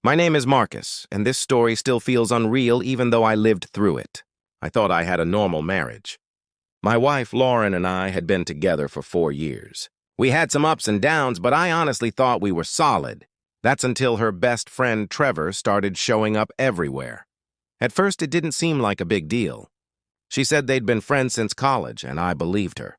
My name is Marcus, and this story still feels unreal even though I lived through it. I thought I had a normal marriage. My wife, Lauren, and I had been together for 4 years. We had some ups and downs, but I honestly thought we were solid. That's until her best friend, Trevor, started showing up everywhere. At first, it didn't seem like a big deal. She said they'd been friends since college, and I believed her.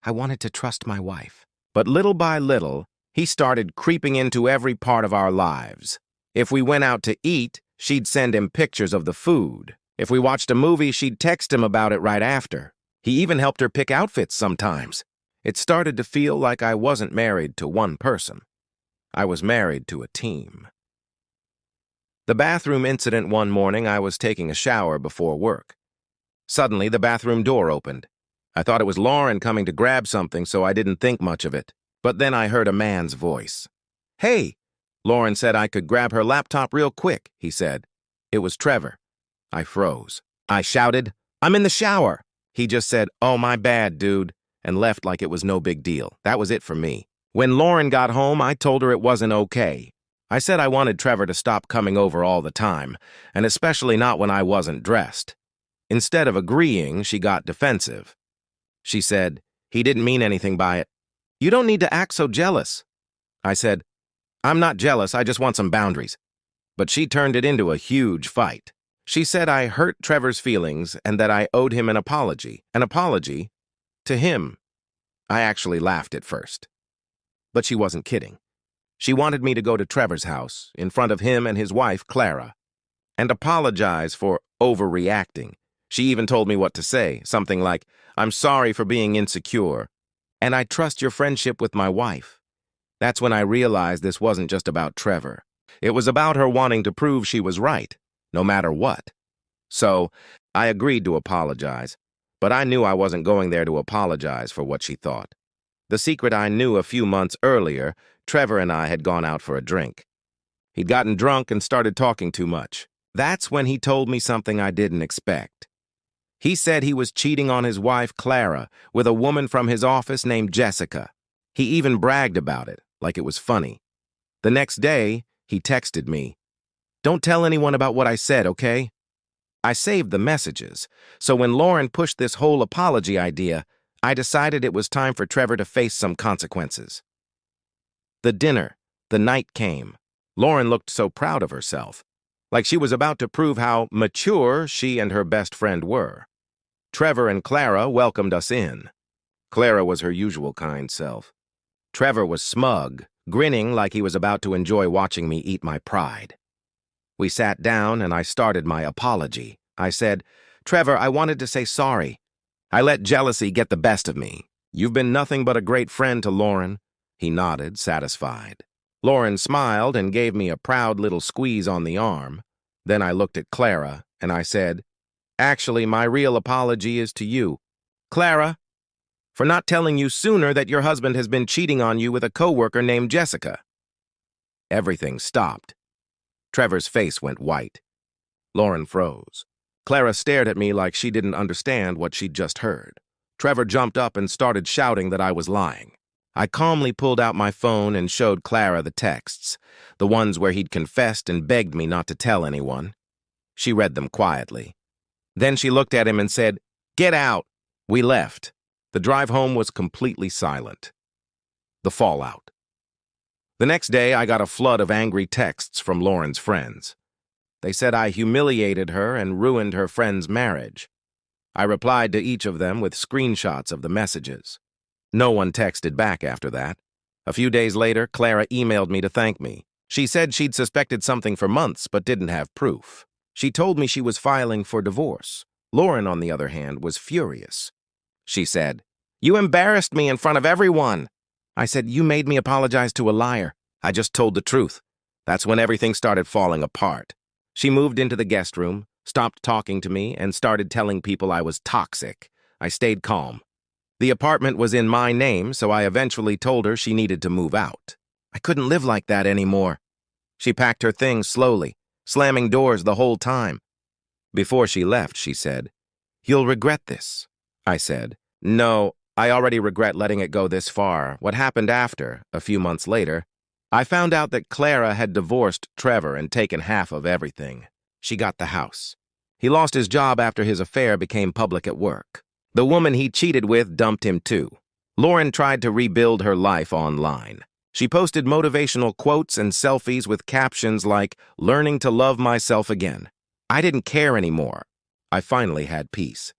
I wanted to trust my wife. But little by little, he started creeping into every part of our lives. If we went out to eat, she'd send him pictures of the food. If we watched a movie, she'd text him about it right after. He even helped her pick outfits sometimes. It started to feel like I wasn't married to one person. I was married to a team. The bathroom incident one morning, I was taking a shower before work. Suddenly, the bathroom door opened. I thought it was Lauren coming to grab something, so I didn't think much of it. But then I heard a man's voice. "Hey!" Lauren said I could grab her laptop real quick, he said. It was Trevor. I froze. I shouted, "I'm in the shower!" He just said, "Oh, my bad, dude," and left like it was no big deal. That was it for me. When Lauren got home, I told her it wasn't okay. I said I wanted Trevor to stop coming over all the time, and especially not when I wasn't dressed. Instead of agreeing, she got defensive. She said, "He didn't mean anything by it. You don't need to act so jealous." I said, "I'm not jealous, I just want some boundaries." But she turned it into a huge fight. She said I hurt Trevor's feelings and that I owed him an apology. An apology? To him. I actually laughed at first. But she wasn't kidding. She wanted me to go to Trevor's house, in front of him and his wife, Clara, and apologize for overreacting. She even told me what to say, something like, "I'm sorry for being insecure, and I trust your friendship with my wife." That's when I realized this wasn't just about Trevor. It was about her wanting to prove she was right, no matter what. So, I agreed to apologize, but I knew I wasn't going there to apologize for what she thought. The secret I knew a few months earlier, Trevor and I had gone out for a drink. He'd gotten drunk and started talking too much. That's when he told me something I didn't expect. He said he was cheating on his wife, Clara, with a woman from his office named Jessica. He even bragged about it, like it was funny. The next day, he texted me, "Don't tell anyone about what I said, okay?" I saved the messages, so when Lauren pushed this whole apology idea, I decided it was time for Trevor to face some consequences. The dinner, the night came. Lauren looked so proud of herself, like she was about to prove how mature she and her best friend were. Trevor and Clara welcomed us in. Clara was her usual kind self. Trevor was smug, grinning like he was about to enjoy watching me eat my pride. We sat down and I started my apology. I said, "Trevor, I wanted to say sorry. I let jealousy get the best of me. You've been nothing but a great friend to Lauren." He nodded, satisfied. Lauren smiled and gave me a proud little squeeze on the arm. Then I looked at Clara and I said, "Actually, my real apology is to you, Clara, for not telling you sooner that your husband has been cheating on you with a coworker named Jessica." Everything stopped. Trevor's face went white. Lauren froze. Clara stared at me like she didn't understand what she'd just heard. Trevor jumped up and started shouting that I was lying. I calmly pulled out my phone and showed Clara the texts, the ones where he'd confessed and begged me not to tell anyone. She read them quietly. Then she looked at him and said, "Get out." We left. The drive home was completely silent. The fallout. The next day, I got a flood of angry texts from Lauren's friends. They said I humiliated her and ruined her friend's marriage. I replied to each of them with screenshots of the messages. No one texted back after that. A few days later, Clara emailed me to thank me. She said she'd suspected something for months but didn't have proof. She told me she was filing for divorce. Lauren, on the other hand, was furious. She said, "You embarrassed me in front of everyone." I said, "You made me apologize to a liar. I just told the truth." That's when everything started falling apart. She moved into the guest room, stopped talking to me, and started telling people I was toxic. I stayed calm. The apartment was in my name, so I eventually told her she needed to move out. I couldn't live like that anymore. She packed her things slowly, slamming doors the whole time. Before she left, she said, "You'll regret this." I said, "No, I already regret letting it go this far. What happened after, a few months later, I found out that Clara had divorced Trevor and taken half of everything. She got the house. He lost his job after his affair became public at work. The woman he cheated with dumped him too. Lauren tried to rebuild her life online. She posted motivational quotes and selfies with captions like, "Learning to love myself again." I didn't care anymore. I finally had peace.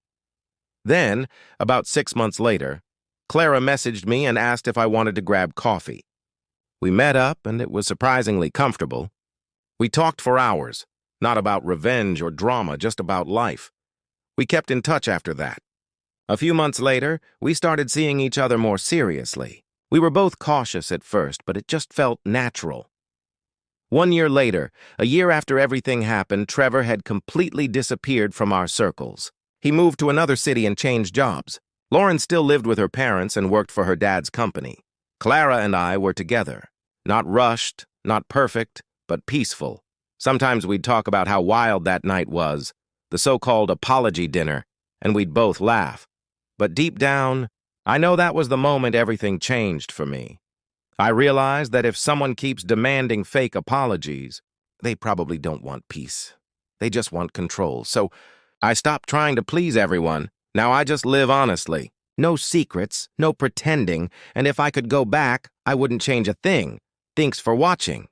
Then, about 6 months later, Clara messaged me and asked if I wanted to grab coffee. We met up, and it was surprisingly comfortable. We talked for hours, not about revenge or drama, just about life. We kept in touch after that. A few months later, we started seeing each other more seriously. We were both cautious at first, but it just felt natural. 1 year later, a year after everything happened, Trevor had completely disappeared from our circles. He moved to another city and changed jobs. Lauren still lived with her parents and worked for her dad's company. Clara and I were together. Not rushed, not perfect, but peaceful. Sometimes we'd talk about how wild that night was, the so-called apology dinner, and we'd both laugh. But deep down, I know that was the moment everything changed for me. I realized that if someone keeps demanding fake apologies, they probably don't want peace. They just want control. So I stopped trying to please everyone. Now I just live honestly. No secrets, no pretending, and if I could go back, I wouldn't change a thing. Thanks for watching.